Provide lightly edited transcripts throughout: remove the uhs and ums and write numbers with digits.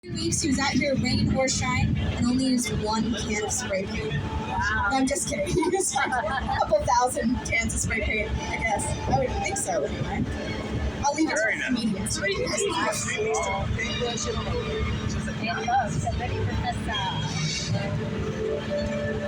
2 weeks, he was out here rain or shine and only used 1 can of spray paint. Wow. No, I'm just kidding. He used like a couple thousand cans of spray paint, I guess. I would think so, anyway. I'll leave it to the comedians to make you guys laugh.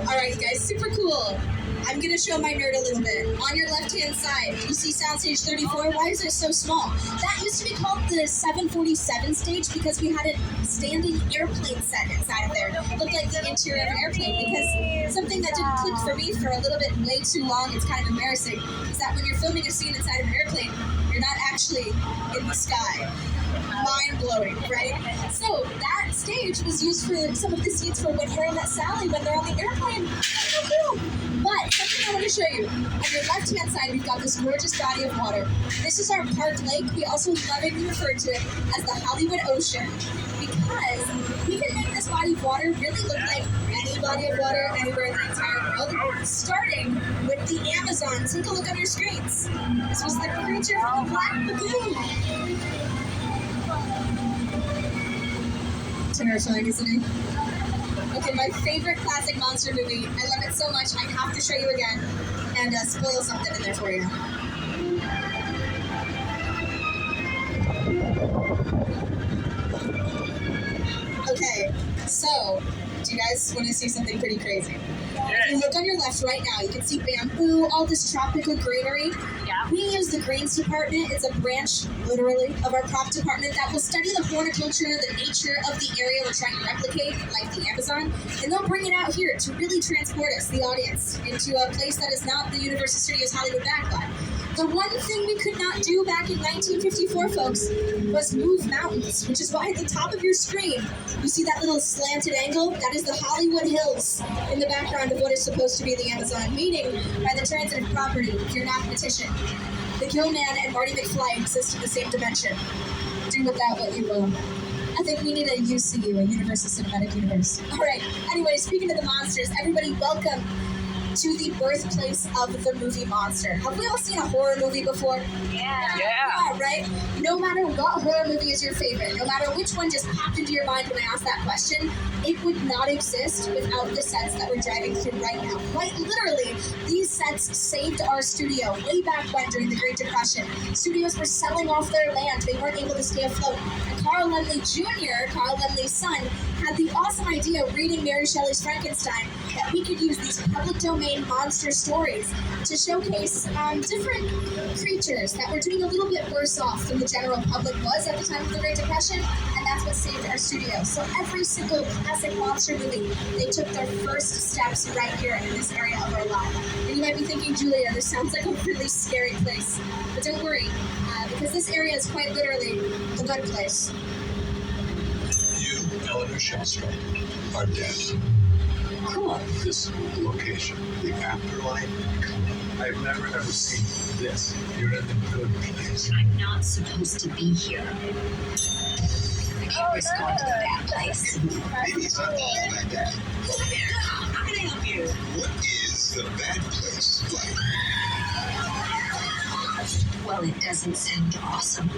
Alright, guys, super cool. I'm going to show my nerd a little bit. On your left-hand side, you see Soundstage 34. Why is it so small? That used to be called the 747 stage because we had a standing airplane set inside of there. It looked like the interior of an airplane because something that didn't click for me for a little bit way too long, it's kind of embarrassing, is that when you're filming a scene inside of an airplane, you're not actually in the sky. Mind-blowing, right? So that stage was used for some of the scenes for When Harry Met Sally when they're on the airplane. That's so cool. But something I want to show you. On your left-hand side, we've got this gorgeous body of water. This is our Park Lake. We also lovingly refer to it as the Hollywood Ocean because we can make this body of water really look like any body of water anywhere in the entire world, starting with the Amazon. Take a look on your screens. This was the creature from the Black Lagoon. Terrifying, isn't it? Okay, my favorite classic monster movie. I love it so much, I have to show you again and spoil something in there for you. Okay, so, do you guys want to see something pretty crazy? If you look on your left right now, you can see bamboo, all this tropical greenery. Yeah. We use the Greens Department. It's a branch, literally, of our crop department that will study the horticulture, the nature of the area we're trying to replicate, like the Amazon, and they'll bring it out here to really transport us, the audience, into a place that is not the Universal Studios Hollywood backlot. The one thing we could not do back in 1954, folks, was move mountains, which is why at the top of your screen, you see that little slanted angle? That is the Hollywood Hills in the background of what is supposed to be the Amazon, meaning by the transitive property, if you're mathematician, the Gillman and Marty McFly exist in the same dimension. Do with that what you will. I think we need a UCU, a Universal Cinematic Universe. All right, anyway, speaking of the monsters, everybody welcome to the birthplace of the movie monster. Have we all seen a horror movie before? Yeah. Yeah, right? No matter what horror movie is your favorite, no matter which one just popped into your mind when I asked that question, it would not exist without the sets that we're driving through right now. Quite literally, these sets saved our studio way back when during the Great Depression. Studios were selling off their land. They weren't able to stay afloat. And Carl Laemmle Jr., Carl Laemmle's son, had the awesome idea of reading Mary Shelley's Frankenstein that we could use these public domain monster stories to showcase different creatures that were doing a little bit worse off than the general public was at the time of the Great Depression, and that's what saved our studio. So every single classic monster movie, they took their first steps right here in this area of our lot. And you might be thinking, Julia, this sounds like a really scary place. But don't worry, because this area is quite literally the good place. You, Eleanor Shellstrom, are dead. Cool. This location, the afterlife, I've never ever seen this. You're in the good place. I'm not supposed to be here. I can't risk going to the bad place. Maybe it's not all that bad. How can I help you? What is the bad place like? Well, it doesn't sound awesome.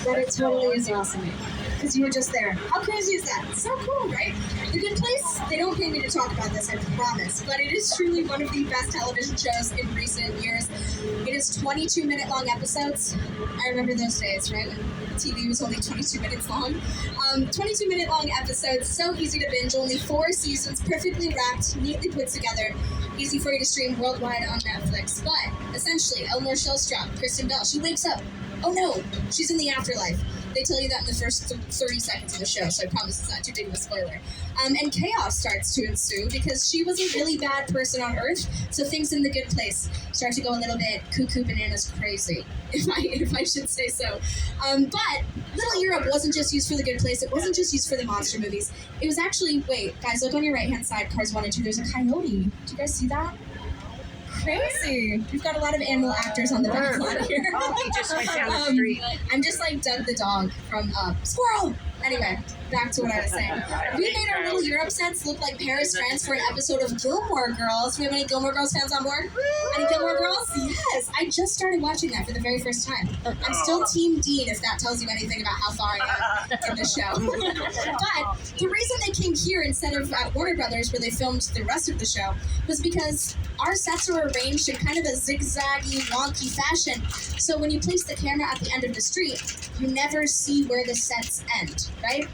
But it totally is awesome. Because you were just there. How crazy is that? So cool, right? The Good Place, they don't pay me to talk about this, I promise, but it is truly one of the best television shows in recent years. It is 22-minute long episodes. I remember those days, right? When TV was only 22 minutes long. 22-minute long episodes, so easy to binge, only 4 seasons, perfectly wrapped, neatly put together, easy for you to stream worldwide on Netflix. But, essentially, Eleanor Shellstrom, Kristen Bell, she wakes up. Oh no, she's in the afterlife. They tell you that in the first 30 seconds of the show, so I promise it's not too big of a spoiler. And chaos starts to ensue because she was a really bad person on Earth, so things in the Good Place start to go a little bit cuckoo bananas crazy, if I should say so. But Little Europe wasn't just used for the Good Place, it wasn't just used for the monster movies. It was actually, wait, guys, look on your right-hand side, Cars 1 and 2, there's a coyote. Do you guys see that? Crazy. We've got a lot of animal actors on the back line here. He just went down the street. I'm just like Doug the dog from Squirrel. Anyway, back to what I was saying. We made our Little Europe sets look like Paris, France for an episode of Gilmore Girls. Do we have any Gilmore Girls fans on board? Any Gilmore Girls? Yes. I just started watching that for the very first time. I'm still Team Dean, if that tells you anything about how far I am. in the show. But the reason they came here instead of at Warner Brothers, where they filmed the rest of the show, was because our sets are arranged in kind of a zigzaggy, wonky fashion. So when you place the camera at the end of the street, you never see where the sets end, right?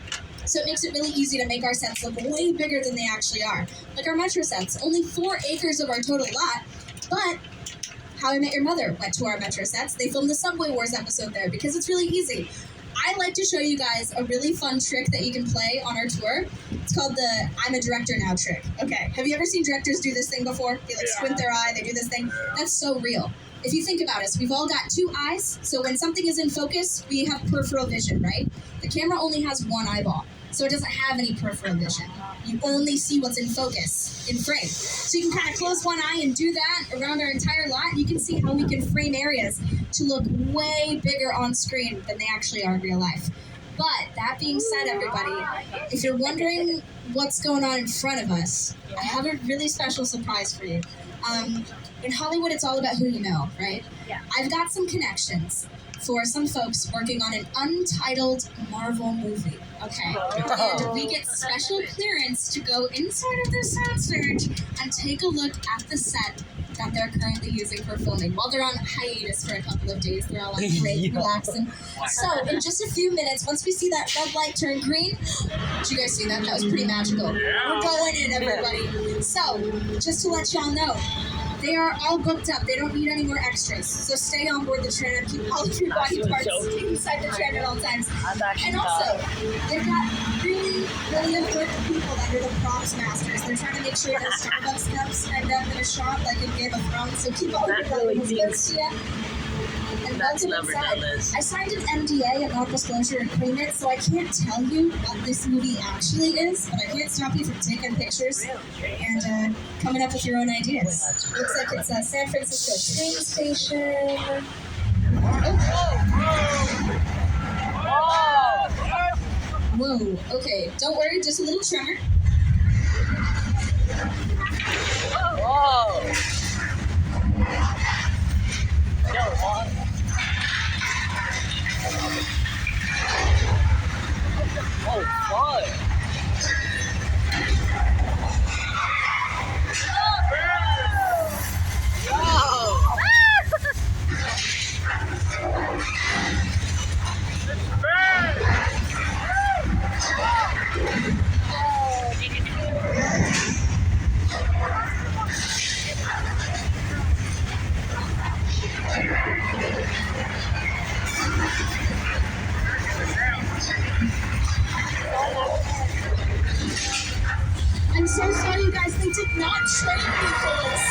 So it makes it really easy to make our sets look way bigger than they actually are. Like our Metro sets, only 4 acres of our total lot, but How I Met Your Mother went to our Metro sets. They filmed the Subway Wars episode there because it's really easy. I like to show you guys a really fun trick that you can play on our tour. It's called the I'm a director now trick. Okay, have you ever seen directors do this thing before? They like squint their eye, they do this thing. That's so real. If you think about us, we've all got 2 eyes, so when something is in focus, we have peripheral vision, right? The camera only has 1 eyeball, so it doesn't have any peripheral vision. You only see what's in focus, in frame. So you can kind of close 1 eye and do that around our entire lot, and you can see how we can frame areas to look way bigger on screen than they actually are in real life. But that being said, everybody, if you're wondering what's going on in front of us, I have a really special surprise for you. In Hollywood, it's all about who you know, right? Yeah. I've got some connections for some folks working on an untitled Marvel movie, okay? And we get special clearance to go inside of their sound surge and take a look at the set that they're currently using for filming. While they're on hiatus for a couple of days, they're all on break, relaxing. So, in just a few minutes, once we see that red light turn green, did you guys see that? That was pretty magical. We're going in, everybody. So, just to let y'all know, they are all booked up. They don't need any more extras. So stay on board the train and keep all of your body parts inside the train at all times. And also, they've got really, really important people that are the props masters. They're trying to make sure that Starbucks cups end up in a shot like in Game of Thrones. So keep all your valuables close to you. And That's welcome never inside. done this. I signed an NDA, a non-disclosure agreement, so I can't tell you what this movie actually is, but I can't stop you from taking pictures and coming up with your own ideas. Looks like it's a San Francisco train station. Whoa, okay, don't worry, just a little tremor. Whoa! Yo, what? Oh, fuck! I'm so sorry, you guys, they did not train me for this.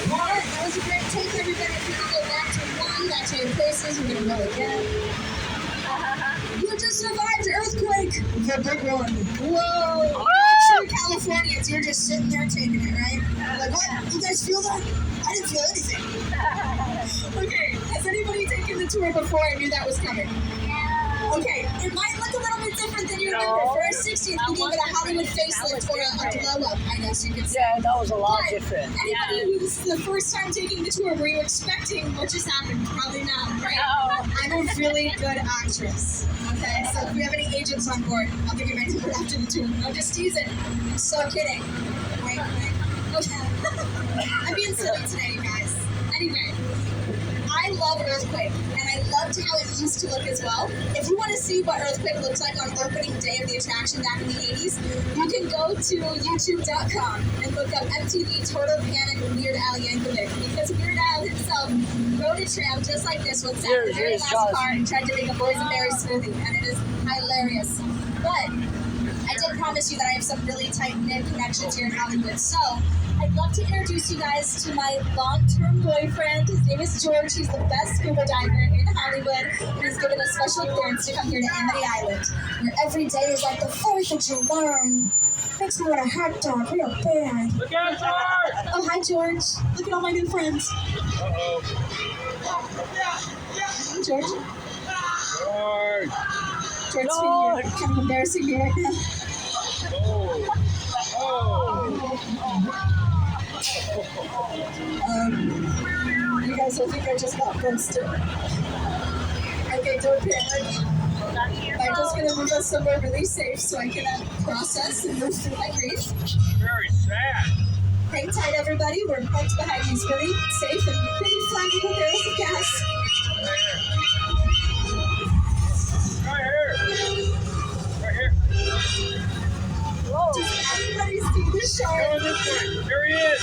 That was a great take, everybody. If we could go back to 1, back to your places, we're gonna go again. You just survived the earthquake! The big one. Whoa! True Californians, you're just sitting there taking it, right? Like, what? You guys feel that? I didn't feel anything. Okay, has anybody taken the tour before and knew that was coming? Okay, it might look a little bit different than you remember. For our 60th, we gave it a Hollywood facelift or a glow up, I guess you could say. Yeah, that was a lot But different. anybody who this is the first time taking the tour, were you expecting what just happened? Probably not, right? No. I'm a really good actress. Okay, so if we have any agents on board, I'll give you my number after the tour. I'm just teasing. I'm so kidding. Wait. Okay. I'm being silly today, you guys. Anyway, I love Earthquake, and I loved how it used to look as well. If you want to see what Earthquake looked like on opening day of the attraction back in the 80s, you can go to youtube.com and look up MTV Total Panic Weird Al Yankovic, because Weird Al himself rode a tram just like this one, sat in the very last car and tried to make a boysenberry smoothie, and it is hilarious. But I did promise you that I have some really tight-knit connections here in Hollywood, so I'd love to introduce you guys to my long-term boyfriend. His name is George. He's the best scuba diver in Hollywood. special clearance to come here to Amity Island, where every day is like the 4th of July. Makes me want a hot dog real bad. Look out, George! Oh, hi, George. Look at all my new friends. Uh-oh. Hi, George. George! George, sweetie, you're kind of embarrassing me right now. Oh. Oh. You guys will think I just got ghosted. Okay, don't panic. Michael's gonna move us somewhere really safe so I can process and move through my grief. Very sad. Hang tight, everybody. We're parked behind these really safe and pretty flammable barrels of gas. Right here. Right here. Whoa. Does everybody see the shark? Going this way. There he is.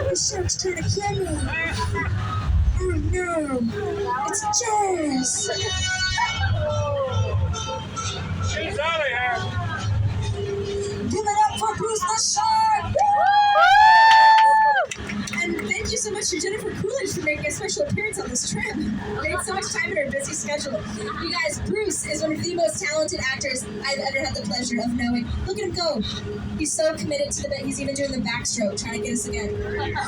The shark's trying to kill me. Oh no! It's Jess! She's out of here. Give it up for Bruce the Shark! And thank you so much to Jennifer Coolidge for making a special appearance on this trip. Made so much time in her busy schedule. You guys, Bruce is one of the most talented actors I've ever had the pleasure of knowing. Look at him go. He's so committed to the bit. He's even doing the backstroke, trying to get us again.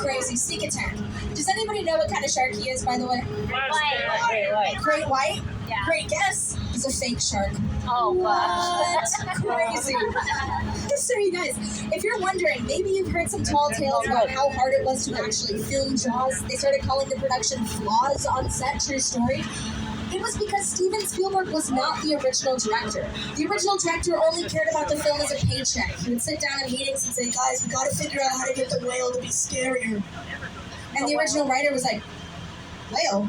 Crazy. Sneak attack. Does anybody know what kind of shark he is, by the way? White. Great white? Yeah. Great guess. He's a fake shark. Oh, What? Crazy. So you guys, if you're wondering, maybe you've heard some tall tales about how hard it was to actually film Jaws. They started calling the production flaws on set. True story. It was because Steven Spielberg was not the original director. The original director only cared about the film as a paycheck. He would sit down in meetings and say, guys, we gotta figure out how to get the whale to be scarier. And the original writer was like, whale?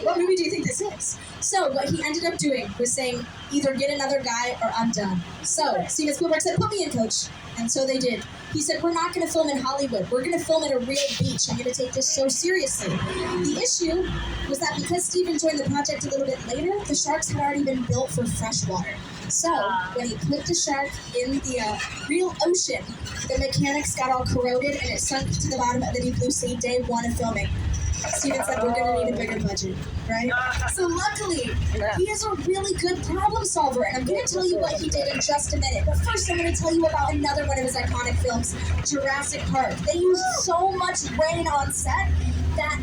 What movie do you think this is? So what he ended up doing was saying, either get another guy or I'm done. So Steven Spielberg said, put me in, coach. And so they did. He said, we're not going to film in Hollywood. We're going to film at a real beach. I'm going to take this so seriously. The issue was that because Steven joined the project a little bit later, the sharks had already been built for freshwater. So when he put the shark in the real ocean, the mechanics got all corroded and it sunk to the bottom of the Deep Blue Sea day one of filming. Steven said, we're going to need a bigger budget, right? So luckily, he is a really good problem solver, and I'm going to tell you what he did in just a minute. But first, I'm going to tell you about another one of his iconic films, Jurassic Park. They used so much rain on set that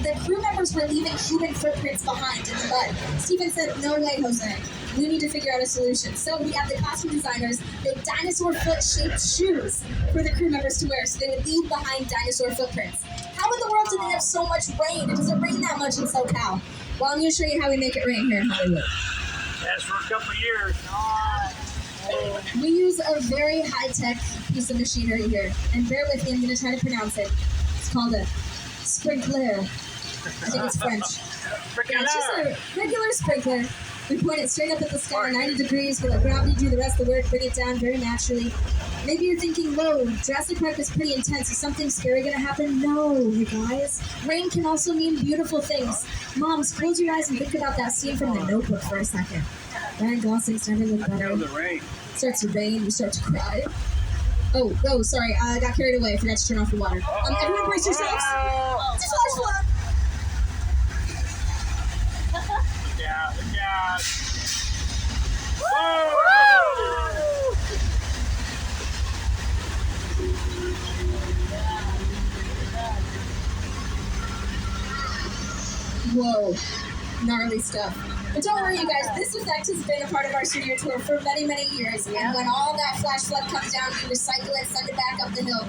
the crew members were leaving human footprints behind in the mud. Steven said, no way, Jose. We need to figure out a solution. So we had the costume designers make dinosaur foot-shaped shoes for the crew members to wear so they would leave behind dinosaur footprints. How in the world do they have so much rain? It doesn't rain that much in SoCal. Well, I'm going to show you how we make it rain here in Hollywood. That's for a couple of years. We use a very high-tech piece of machinery here. And bear with me, I'm going to try to pronounce it. It's called a sprinkler. I think it's French. Yeah, it's just a regular sprinkler. We point it straight up at the sky, 90 degrees, we let gravity do the rest of the work, bring it down very naturally. Maybe you're thinking, whoa, Jurassic Park is pretty intense. Is something scary going to happen? No, you guys. Rain can also mean beautiful things. Moms, close your eyes and think about that scene from The Notebook for a second. Ryan Gosling's never looked better. The rain. Starts to rain, you start to cry. Oh, sorry, I got carried away. I forgot to turn off the water. Everyone brace yourselves. It's a flash flood. Look out. Whoa! Whoa, gnarly stuff. But don't worry, you guys, this effect has been a part of our studio tour for many, many years. And when all that flash flood comes down, we recycle it, send it back up the hill.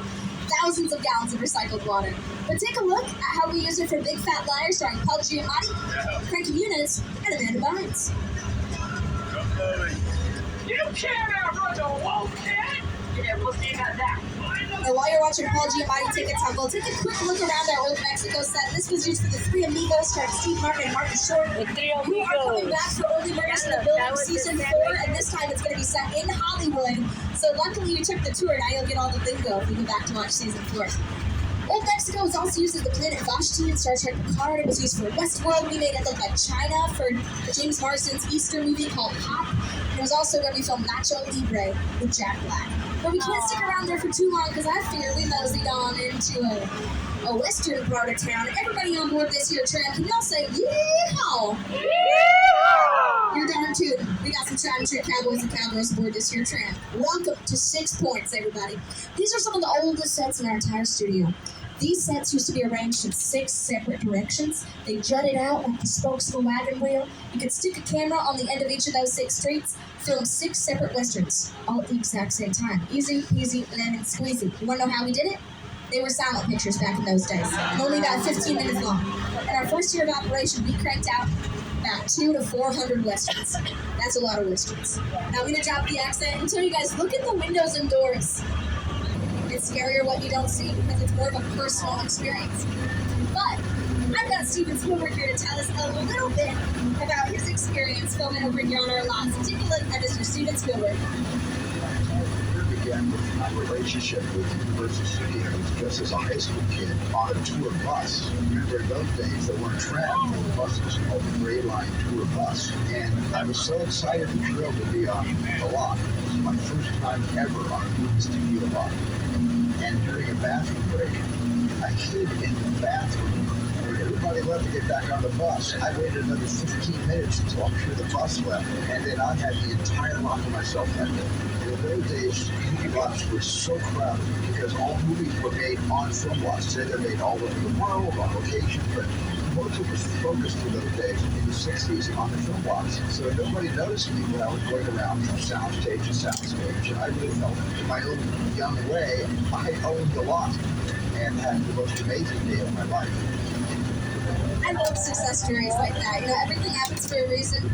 Thousands of gallons of recycled water. But take a look at how we use it for Big Fat Liar, starring Paul Giamatti, Frankie Muniz, and Amanda Bynes. You can't outrun a wolfcat! Yeah, we'll see about that. And while you're watching Paul Giamatti take a tumble, take a quick look around our old Mexico set. This was used for The Three Amigos, starring Steve Martin and Marcus Short. The Three We are coming Amigos. back for Only Murders in the Building Season 4, and this time it's going to be set in Hollywood. So luckily you took the tour, now you'll get all the lingo if you go back to watch Season 4. Old Mexico was also used as the planet Vashti in Star Trek Picard. It was used for Westworld. We made it look like China for James Marsden's Easter movie called Hop. It was also where we filmed Nacho Libre with Jack Black. But we can't stick around there for too long because I fear we moseyed on into a western part of town. Everybody on board this here tram, can y'all say yeehaw? You're darn tootin'. We got some tried and true cowboys and cowgirls aboard this here tram. Welcome to 6 Points, everybody. These are some of the oldest sets in our entire studio. These sets used to be arranged in 6 separate directions. They jutted out like the spokes of a wagon wheel. You could stick a camera on the end of each of those 6 streets, film 6 separate westerns, all at the exact same time. Easy peasy, lemon squeezy. You wanna know how we did it? They were silent pictures back in those days, only about 15 minutes long. In our first year of operation, we cranked out about 200 to 400 westerns. That's a lot of westerns. Now I'm gonna drop the accent and tell you guys, look at the windows and doors. It's scarier what you don't see because it's more of a personal experience. But I've got Steven Spielberg here to tell us a little bit about his experience filming over here on our lot. So take a look at Mr. Steven Spielberg. It began with my relationship with Universal Studios just as a high school kid on a tour bus. Remember in those days there weren't trams, the bus was called the Gray Line Tour Bus. And I was so excited and thrilled to be on the lot. It was my first time ever on a movie studio lot. And during a bathroom break, I hid in the bathroom where everybody left to get back on the bus. I waited another 15 minutes until I'm sure the bus left, and then I had the entire lot to myself that day. In those days, movie lots were so crowded because all movies were made on film lots. Today they're made all over the world, on location, but most of us focused in those days in the 60s on the film lots. So nobody noticed me when I was going around from soundstage to soundstage. And I really felt in my own young way, I owned the lot and had the most amazing day of my life. I love success stories like that. You know, everything happens for a reason.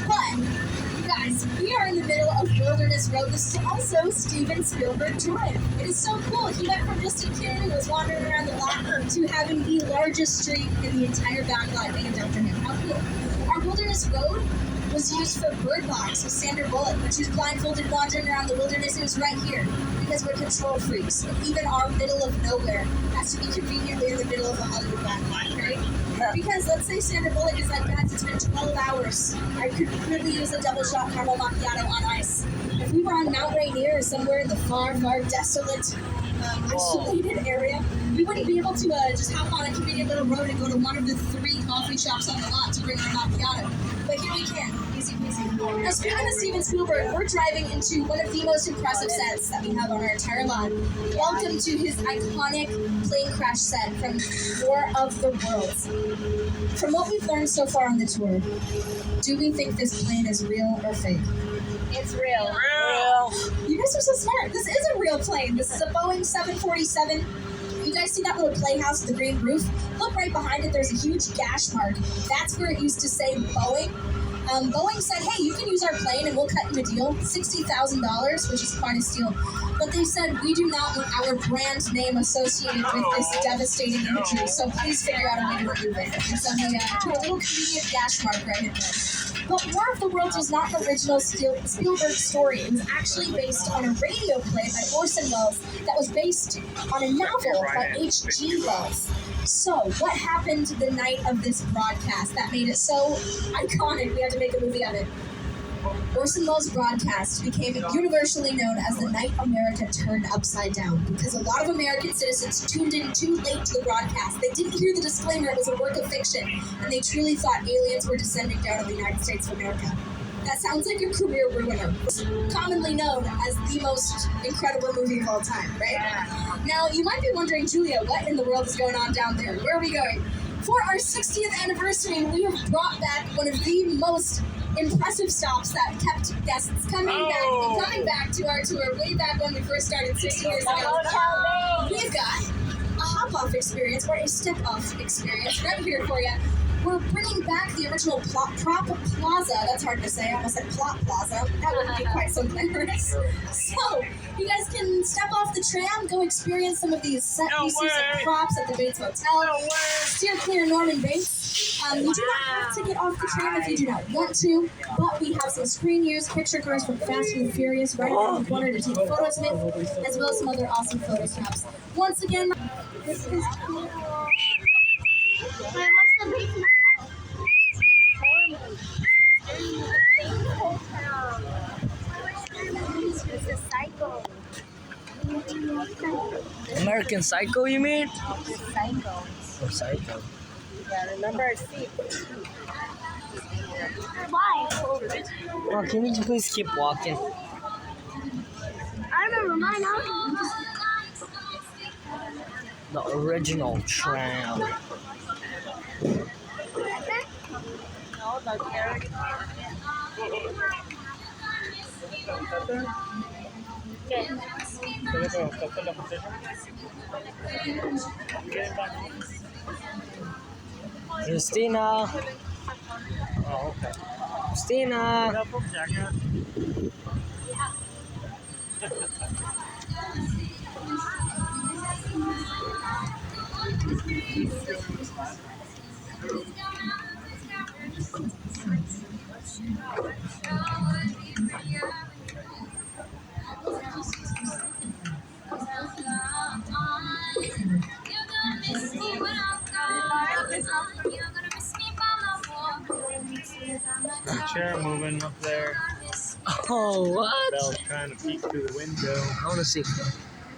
But, you guys, we are in the middle of Wilderness Road. This is also Steven Spielberg Drive. It is so cool. He went from just a kid who was wandering around the lot to having the largest street in the entire back lot named after him. How cool. Our Wilderness Road was used for Bird Box with Sandra Bullock, when she was blindfolded wandering around the wilderness. It was right here because we're control freaks. And even our middle of nowhere has to be conveniently in the middle of a Hollywood backline, right? Because let's say Sandra Bullock is like, guys, it's been 12 hours. I could really use a double shot caramel macchiato on ice. If we were on Mount Rainier or somewhere in the far, far desolate, isolated area, we wouldn't be able to just hop on a convenient little road and go to one of the 3 coffee shops on the lot to bring our macchiato. But here we can. Easy peasy. Now, speaking of Steven Spielberg, we're driving into one of the most impressive sets that we have on our entire lot. Welcome to his iconic plane crash set from War of the Worlds. From what we've learned so far on the tour, do we think this plane is real or fake? It's real. You guys are so smart. This is a real plane. This is a Boeing 747. You guys see that little playhouse with the green roof? Look right behind it, there's a huge gash mark. That's where it used to say Boeing. Boeing said, hey, you can use our plane and we'll cut you a deal, $60,000, which is quite a steal. But they said, we do not want our brand name associated with this devastating imagery, so please figure out a way to remove it. And so they put a little convenient gash mark right in there. But War of the Worlds was not an original Spielberg story. It was actually based on a radio play by Orson Welles that was based on a novel by H.G. Wells. So, what happened the night of this broadcast that made it so iconic we had to make a movie of it? Orson Welles' broadcast became universally known as the night America turned upside down because a lot of American citizens tuned in too late to the broadcast. They didn't hear the disclaimer it was a work of fiction, and they truly thought aliens were descending down on the United States of America. That sounds like a career ruiner. Commonly known as the most incredible movie of all time, right? Now, you might be wondering, Julia, what in the world is going on down there? Where are we going? For our 60th anniversary, we have brought back one of the most impressive stops that kept guests coming back to our tour way back when we first started 60 years ago. We've got a hop-off experience or a step-off experience right here for you. We're bringing back the original Prop Plaza. That's hard to say. I almost said Plot Plaza. That wouldn't be quite so glamorous. So, you guys can step off the tram, go experience some of these set pieces and props at the Bates Hotel. Steer clear Norman Bates. You do not have to get off the tram if you do not want to, but we have some screen use picture cars from Fast and the Furious right around the corner to take photos with, as well as some other awesome photo snaps. Once again, this is cool. American Psycho, you mean? Psycho. Or Psycho? Yeah, remember our seat. Why? Oh, can you please keep walking? I remember mine now. The original tram. No, not Eric. Christina. Christina. The chair moving up there. Oh, what? Bell's trying to peek through the window. I want to see.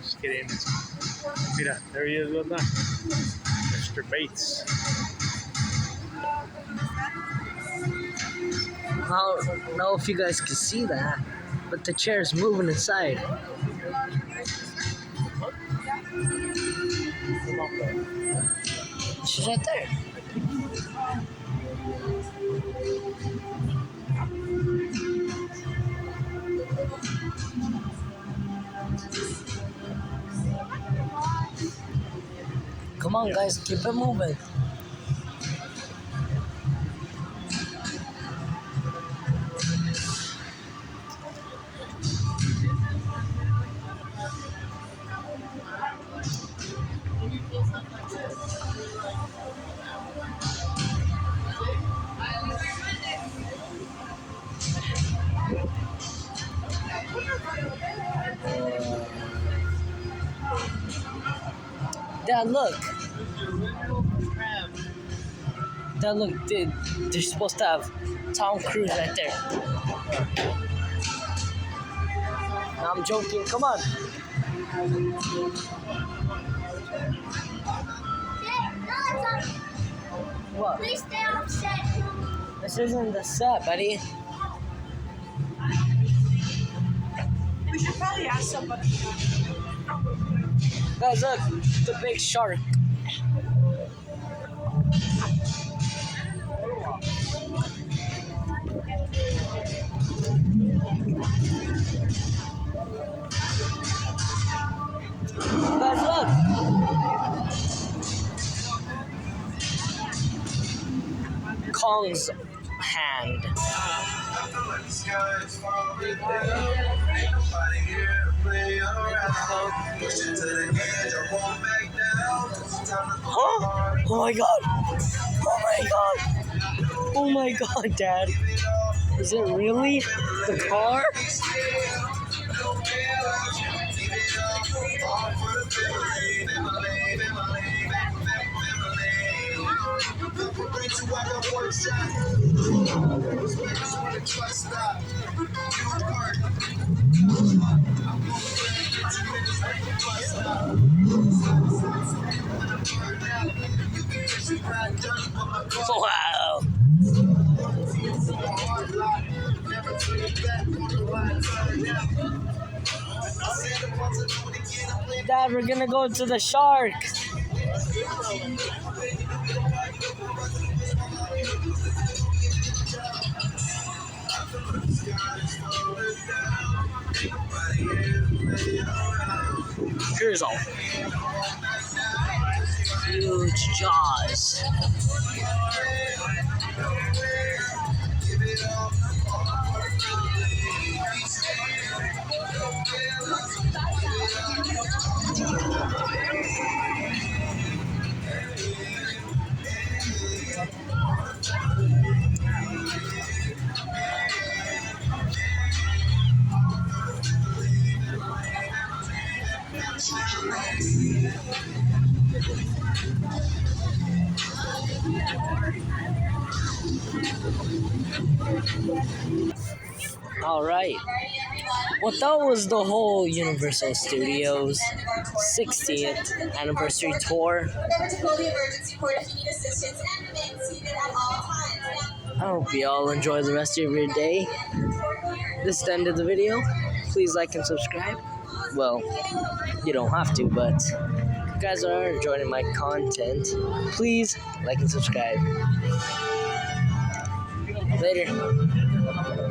Just kidding. Mira, there he is, ¿verdad? Mr. Bates. I don't know if you guys can see that, but the chair's moving inside. She's right there. Come on, guys, keep it moving. Dad, look. Dad, look. They're supposed to have Tom Cruise right there. No, I'm joking. Come on. What? Please stay on set. This isn't the set, buddy. We should probably ask somebody. Guys, look. The big shark. Guys, look. Kong's hand. Huh? Oh my god! Oh my god! Oh my god, Dad! Is it really the car? Wow! Dad, we're gonna go to the shark. Here's all. Huge jaws. Alright. Well, that was the whole Universal Studios 60th anniversary tour. Remember to call the emergency port if you need assistance and remain seated at all times. I hope you all enjoy the rest of your day. This is the end of the video. Please like and subscribe. Well, you don't have to, but if you guys are enjoying my content, please like and subscribe. Later.